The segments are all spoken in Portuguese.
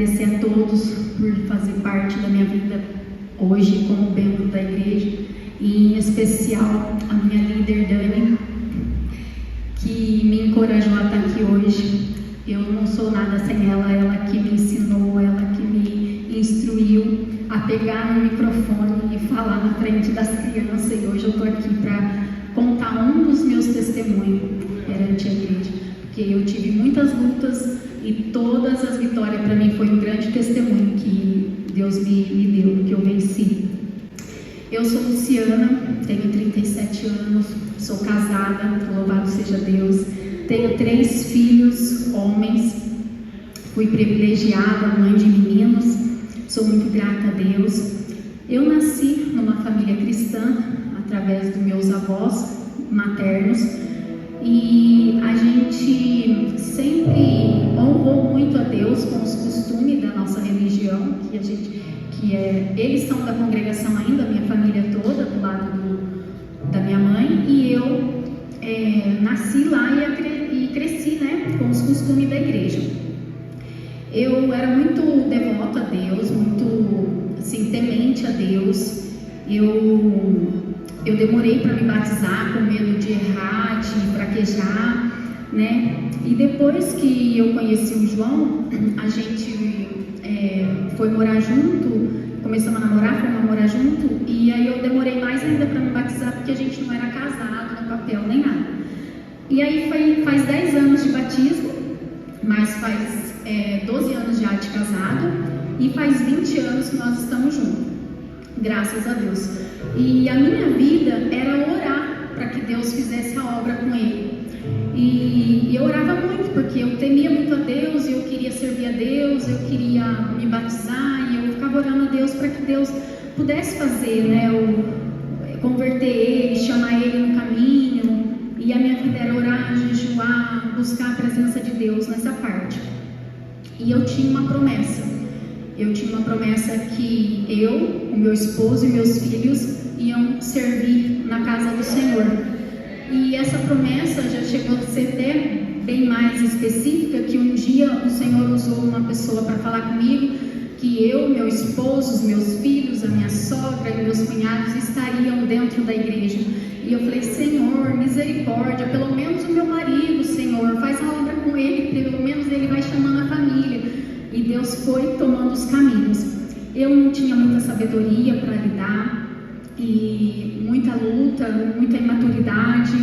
agradecer a todos por fazer parte da minha vida hoje como membro da igreja, e em especial a minha líder Dani, que me encorajou a estar aqui hoje. Eu não sou nada sem ela, ela que me ensinou, ela que me instruiu a pegar no microfone e falar na frente das crianças, e hoje eu estou aqui para contar um dos meus testemunhos perante a igreja, porque eu tive muitas lutas e todas as vitórias para mim foi um grande testemunho que Deus me deu, que eu venci. Eu sou Luciana, tenho 37 anos, sou casada, louvado seja Deus, tenho 3 filhos, homens, fui privilegiada, mãe de meninos, sou muito grata a Deus. Eu nasci numa família cristã, através dos meus avós maternos, e a gente sempre honrou muito a Deus com os costumes da nossa religião, eles são da congregação ainda, a minha família toda, do lado da minha mãe, e eu nasci lá e cresci, né, com os costumes da igreja. Eu era muito devota a Deus, muito assim, temente a Deus. Eu demorei para me batizar com medo de errar, de fraquejar, né? E depois que eu conheci o João, a gente foi morar junto, começamos a namorar, fomos morar junto, e aí eu demorei mais ainda para me batizar, porque a gente não era casado no papel nem nada. E aí faz 10 anos de batismo, mas faz 12 anos já de casado, e faz 20 anos que nós estamos juntos, graças a Deus. E a minha vida era orar para que Deus fizesse a obra com ele. E eu orava muito, porque eu temia muito a Deus, eu queria servir a Deus, eu queria me batizar, e eu ficava orando a Deus para que Deus pudesse fazer, né, converter ele, chamar ele no caminho. E a minha vida era orar, jejuar, buscar a presença de Deus nessa parte. E eu tinha uma promessa. Eu tinha uma promessa que eu, o meu esposo e meus filhos iam servir na casa do Senhor. E essa promessa já chegou a ser até bem mais específica, que um dia o Senhor usou uma pessoa para falar comigo que eu, meu esposo, os meus filhos, a minha sogra e meus cunhados estariam dentro da igreja. E eu falei: Senhor, misericórdia, pelo menos o meu marido, Senhor, faz a obra com ele, pelo menos ele vai chamando a família. E Deus foi tomando os caminhos. Eu não tinha muita sabedoria para lidar, e muita luta, muita imaturidade.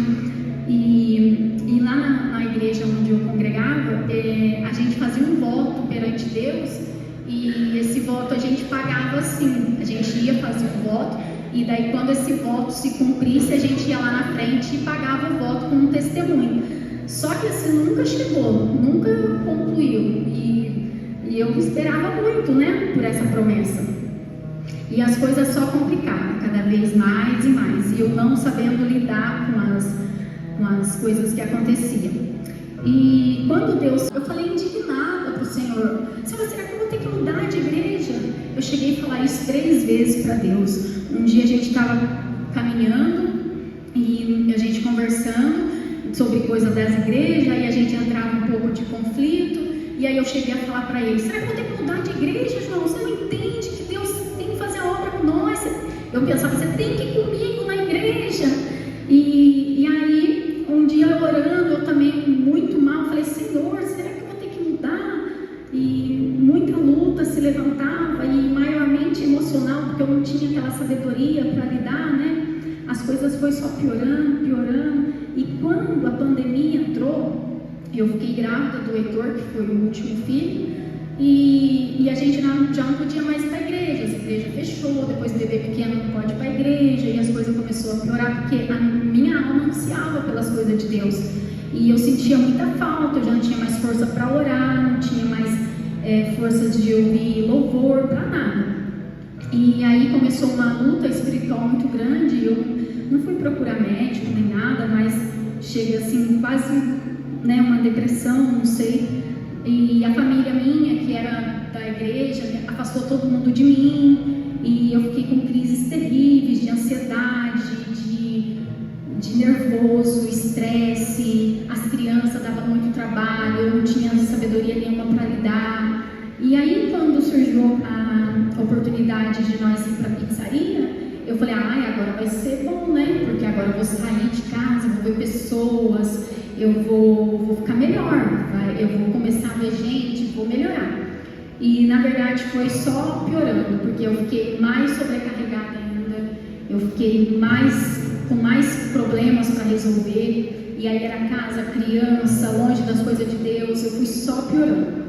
E lá na igreja onde eu congregava, a gente fazia um voto perante Deus, e esse voto a gente pagava assim: a gente ia fazer um voto, e daí quando esse voto se cumprisse, a gente ia lá na frente e pagava o voto como um testemunho. Só que assim nunca chegou, nunca concluiu, e eu esperava muito, né, por essa promessa. E as coisas só complicavam, cada vez mais e mais, e eu não sabendo lidar com as coisas que aconteciam. E quando Deus, eu falei indignada para o Senhor: Senhor, será que eu vou ter que mudar de igreja? Eu cheguei a falar isso 3 vezes para Deus. Um dia a gente estava caminhando e a gente conversando sobre coisas das igrejas, e a gente entrava um pouco de conflito, e aí eu cheguei a falar para ele: será que eu vou ter que mudar de igreja, João? Você não entende que Deus tem que fazer a obra com nós? Eu pensava: você tem que ir comigo na igreja. E aí, um dia eu orando, eu também muito mal, falei: Senhor, será que eu vou ter que mudar? E muita luta se levantava, e maiormente emocional, porque eu não tinha aquela sabedoria para lidar, né? As coisas foi só piorando, piorando. E quando a pandemia entrou, eu fiquei grávida do Heitor, que foi o último filho, e a gente já não podia mais ir para a igreja. A igreja fechou, depois o bebê pequeno não pode ir para a igreja, e as coisas começaram a piorar, porque a minha alma ansiava pelas coisas de Deus, e eu sentia muita falta. Eu já não tinha mais força para orar, não tinha mais força de ouvir louvor, para nada. E aí começou uma luta espiritual muito grande, e eu não fui procurar médico nem nada, mas chega assim, quase, né, uma depressão, não sei. E a família minha, que era da igreja, afastou todo mundo de mim, e eu fiquei com crises terríveis de ansiedade, de nervoso, estresse. As crianças davam muito trabalho, eu não tinha sabedoria nenhuma para lidar. E aí, quando surgiu a oportunidade de nós ir para a pizzaria, eu falei, agora vai ser bom, né? Porque agora eu vou sair de casa, vou ver pessoas, eu vou ficar melhor, eu vou começar a ver gente, vou melhorar. E na verdade foi só piorando, porque eu fiquei mais sobrecarregada ainda, eu fiquei com mais problemas para resolver, e aí era casa, criança, longe das coisas de Deus, eu fui só piorando.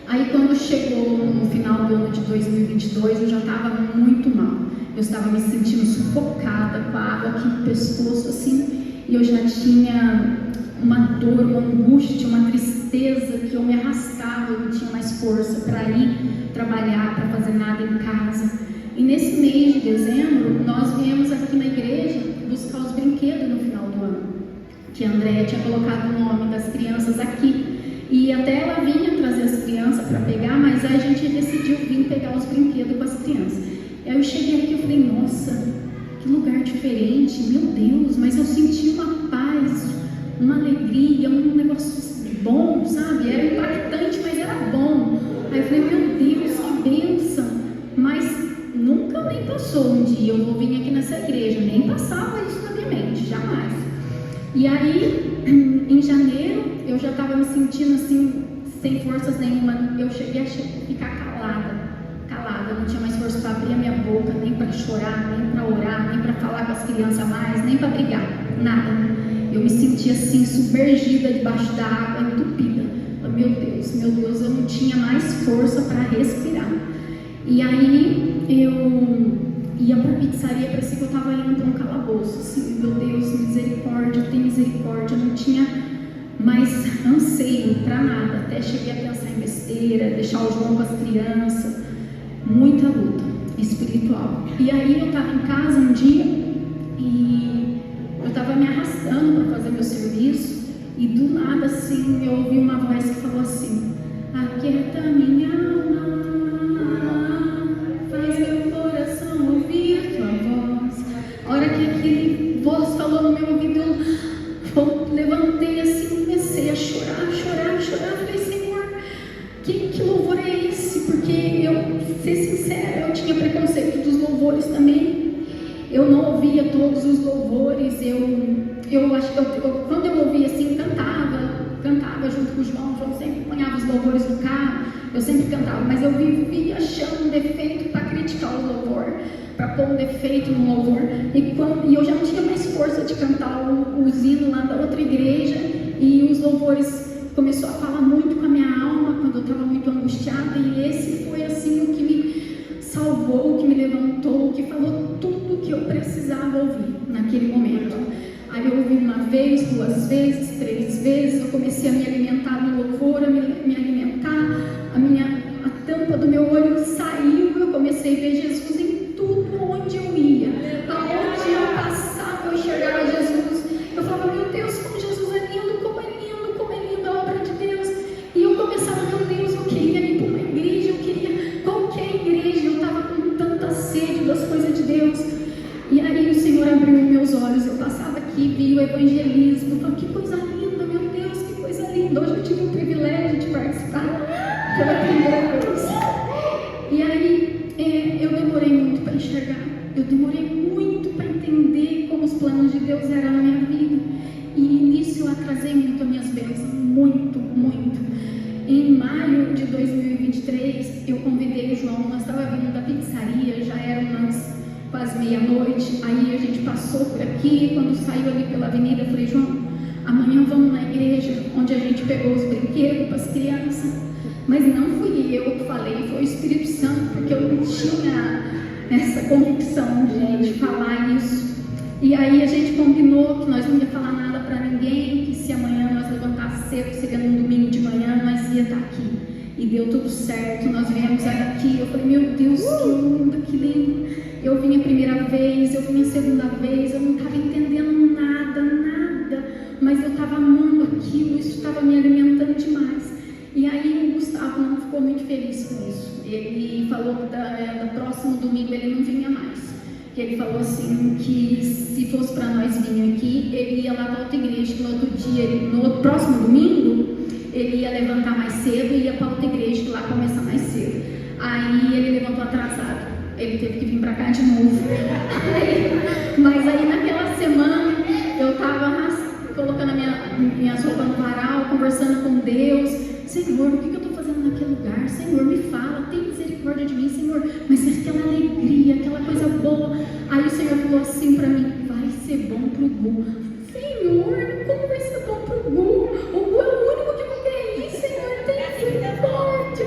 Aí quando chegou no final do ano de 2022, eu já estava muito mal, eu estava me sentindo sufocada com a água aqui no pescoço assim, e eu já tinha uma dor, uma angústia, uma tristeza que eu me arrastava, eu não tinha mais força para ir trabalhar, para fazer nada em casa. E nesse mês de dezembro, nós viemos aqui na igreja buscar os brinquedos no final do ano, que a Andréia tinha colocado o nome das crianças aqui. E até ela vinha trazer as crianças para pegar, mas aí a gente decidiu vir pegar os brinquedos com as crianças. E aí eu cheguei aqui e falei, nossa, que lugar diferente, meu Deus, mas eu senti uma paz, uma alegria, um negócio bom, sabe? Era impactante, mas era bom. Aí eu falei, meu Deus, que bênção. Mas nunca nem passou um dia, eu vou vir aqui nessa igreja, nem passava isso na minha mente, jamais. E aí, em janeiro, eu já estava me sentindo assim, sem forças nenhuma. Eu cheguei a ficar calada, não tinha mais força para abrir a minha boca, nem para chorar, nem para orar, nem para falar com as crianças mais, nem para brigar, nada. Eu me sentia assim, submergida debaixo da água, entupida. Meu Deus, eu não tinha mais força para respirar. E aí eu ia para a pizzaria, parecia que eu estava indo para um calabouço, assim, meu Deus, misericórdia, tem misericórdia, eu não tinha mais anseio para nada, até cheguei a pensar em besteira, deixar o João com as crianças, muita luta espiritual. E aí eu estava em casa um dia e eu estava me arrastando para fazer meu serviço e do nada assim eu ouvi uma voz que falou assim, aquieta minha alma, faz meu coração ouvir tua voz. A hora que aquele voz falou no meu ouvido, eu levantei assim, comecei a chorar. Falei, Senhor, que louvor é esse? Porque eu, ser sincera, eu tinha preconceito dos louvores também. Eu não ouvia todos os louvores. Quando eu ouvia assim, cantava junto com o João. Sempre ponhava os louvores no carro. Eu sempre cantava, mas eu vivia achando um defeito para criticar o louvor, para pôr um defeito no louvor. E eu já não tinha mais força de cantar os hinos lá da outra igreja. E os louvores começou a falar muito com a minha alma quando eu estava muito angustiada. E esse foi assim o que me salvou, o que me levantou, o que falou tudo o que eu precisava ouvir naquele momento. Aí eu ouvi uma vez, 2 vezes, 3 vezes. Eu comecei a me alimentar no louvor, a me alimentar. A tampa do meu olho saiu. Eu comecei a ver Jesus em tudo onde eu ia. Aonde eu passava, eu enxergava Jesus. Eu falava, meu Deus, como Jesus é lindo, como é lindo a obra de Deus. E eu começava, meu Deus, eu queria ir para uma igreja, eu queria qualquer igreja. Eu estava com tanta sede das coisas de Deus. E aí o Senhor abriu meus olhos. Eu passava aqui, vi o evangelismo. Eu falei, que coisa linda, meu Deus, que coisa linda. Hoje eu tive o privilégio de participar pela primeira vez. E aí eu demorei muito para enxergar. Eu demorei muito para entender como os planos de Deus eram na minha vida. E nisso eu atrasei muito as minhas bênçãos. Muito. Em maio de 2023, eu convidei o João. Nós estávamos vindo da pizzaria, já eram umas quase meia-noite. Aí a gente passou por aqui. Quando saiu ali pela avenida, eu falei, João, amanhã vamos na igreja onde a gente pegou os brinquedos para as crianças. Mas não fui eu que falei, foi o Espírito Santo, porque eu não tinha essa convicção de falar isso. E aí a gente combinou que nós não ia falar nada para ninguém, que se amanhã nós levantássemos cedo, seria num domingo de manhã, nós ia estar aqui. E deu tudo certo, nós viemos aqui. Eu falei, meu Deus, que lindo. Eu vim a primeira vez, eu vim a segunda vez, eu não estava entendendo nada, mas eu estava amando aquilo, isso estava me alimentando demais. E aí o Gustavo não ficou muito feliz com isso. Ele falou que no próximo domingo ele não vinha mais. Que ele falou assim, que se fosse para nós vir aqui, ele ia lá para outra igreja, no outro dia, no próximo domingo, ele ia levantar mais cedo e ia para outra igreja que lá começa mais cedo. Aí ele levantou atrasado, ele teve que vir para cá de novo. Mas aí naquela semana eu estava colocando minha roupa no varal, conversando com Deus. Senhor, o que eu estou fazendo naquele lugar? Senhor, me fala, tem misericórdia de mim, Senhor. Mas aquela alegria, aquela coisa boa. Aí o Senhor falou assim para mim: vai ser bom pro Gu. Senhor, como vai ser bom pro Gu? O Gu é o único que não quer ir, Senhor, tem misericórdia.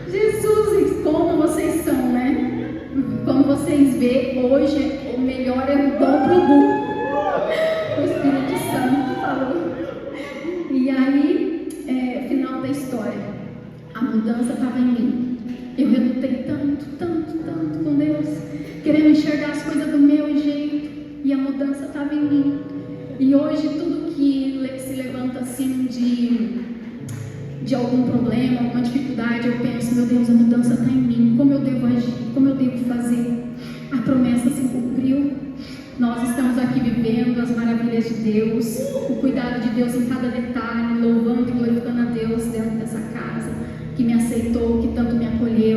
Jesus, como vocês são, né? Como vocês veem, hoje o melhor é bom pro Gu. O Espírito Santo falou. E aí, final da história, a mudança estava em mim. Eu relutei tanto com Deus, querendo enxergar as coisas do meu jeito, e a mudança estava em mim. E hoje tudo que se levanta assim de algum problema, alguma dificuldade, eu penso: meu Deus, a mudança está em mim. Como eu devo agir? Como eu devo fazer? A promessa se cumpriu. Nós estamos aqui vivendo as maravilhas de Deus, o cuidado de Deus em cada detalhe, louvando e glorificando a Deus dentro dessa casa, que me aceitou, que tanto me acolheu.